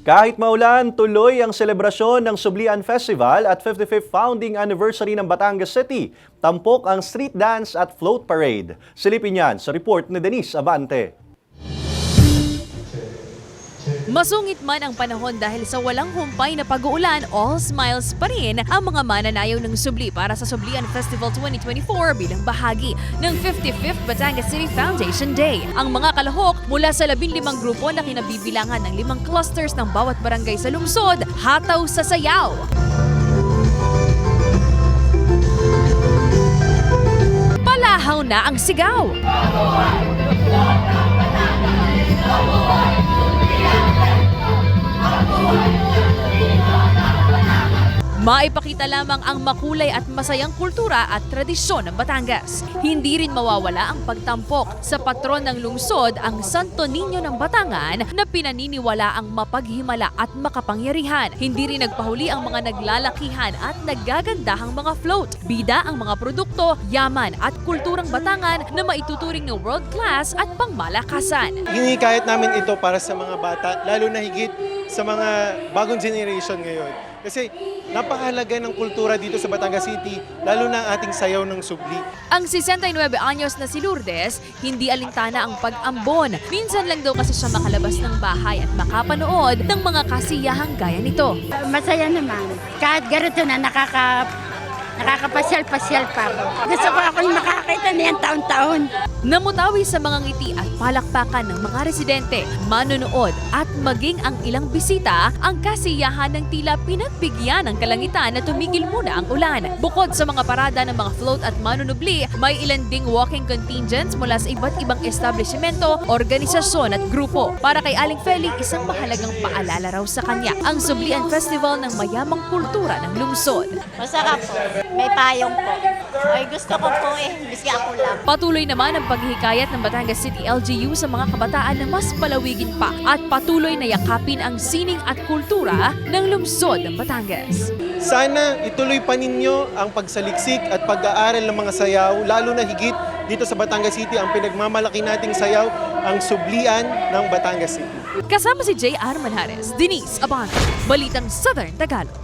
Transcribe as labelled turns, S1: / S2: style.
S1: Kahit maulan, tuloy ang selebrasyon ng Sublian Festival at 55th founding anniversary ng Batangas City. Tampok ang street dance at float parade. Silipin yan sa report ni Denise Abante.
S2: Masungit man ang panahon dahil sa walang humpay na pag-uulan, all smiles pa rin ang mga mananayaw ng Subli para sa Sublian Festival 2024 bilang bahagi ng 55th Batangas City Foundation Day. Ang mga kalahok mula sa 15 grupo na kinabibilangan ng 5 clusters ng bawat barangay sa lungsod, hataw sa sayaw. Palahaw na ang sigaw. Maipakita lamang ang makulay at masayang kultura at tradisyon ng Batangas. Hindi rin mawawala ang pagtampok sa patron ng lungsod, ang Santo Niño ng Batangan, na pinaniniwala ang mapaghimala at makapangyarihan. Hindi rin nagpahuli ang mga naglalakihan at naggagandahang mga float. Bida ang mga produkto, yaman at kulturang Batangan na maituturing ng world class at pangmalakasan.
S3: Hinikayat namin ito para sa mga bata, lalo na higit sa mga bagong generation ngayon. Kasi napakahalaga ng kultura dito sa Batangas City, lalo na ang ating sayaw ng Subli.
S2: Ang 69 anyos na si Lourdes, hindi alintana ang pag-ambon. Minsan lang daw kasi siya makalabas ng bahay at makapanood ng mga kasiyahang gaya nito.
S4: Masaya naman. Kahit ganito na nakakapasyal-pasyal pa ako. Gusto ko ako'y makakita niyan taon-taon.
S2: Namutawi sa mga ngiti at palakpakan ng mga residente, manonood at maging ang ilang bisita, ang kasiyahan ng tila pinagbigyan ng kalangitan na tumigil muna ang ulan. Bukod sa mga parada ng mga float at manunubli, may ilan ding walking contingents mula sa iba't ibang establishmento, organisasyon at grupo. Para kay Aling Feli, isang mahalagang paalala raw sa kanya, ang Sublian Festival ng mayamang kultura ng lungsod.
S5: Masarap po. May payong po. Ay, gusto ko po biski ako lang.
S2: Patuloy naman ang paghihikayat ng Batangas City LGU sa mga kabataan na mas palawigin pa at patuloy na yakapin ang sining at kultura ng lungsod ng Batangas.
S3: Sana ituloy pa ninyo ang pagsaliksik at pag-aaral ng mga sayaw, lalo na higit dito sa Batangas City, ang pinagmamalaki nating sayaw, ang Sublian ng Batangas City.
S2: Kasama si J.R. Manjares, Denise Abante, Balitang Southern Tagalog.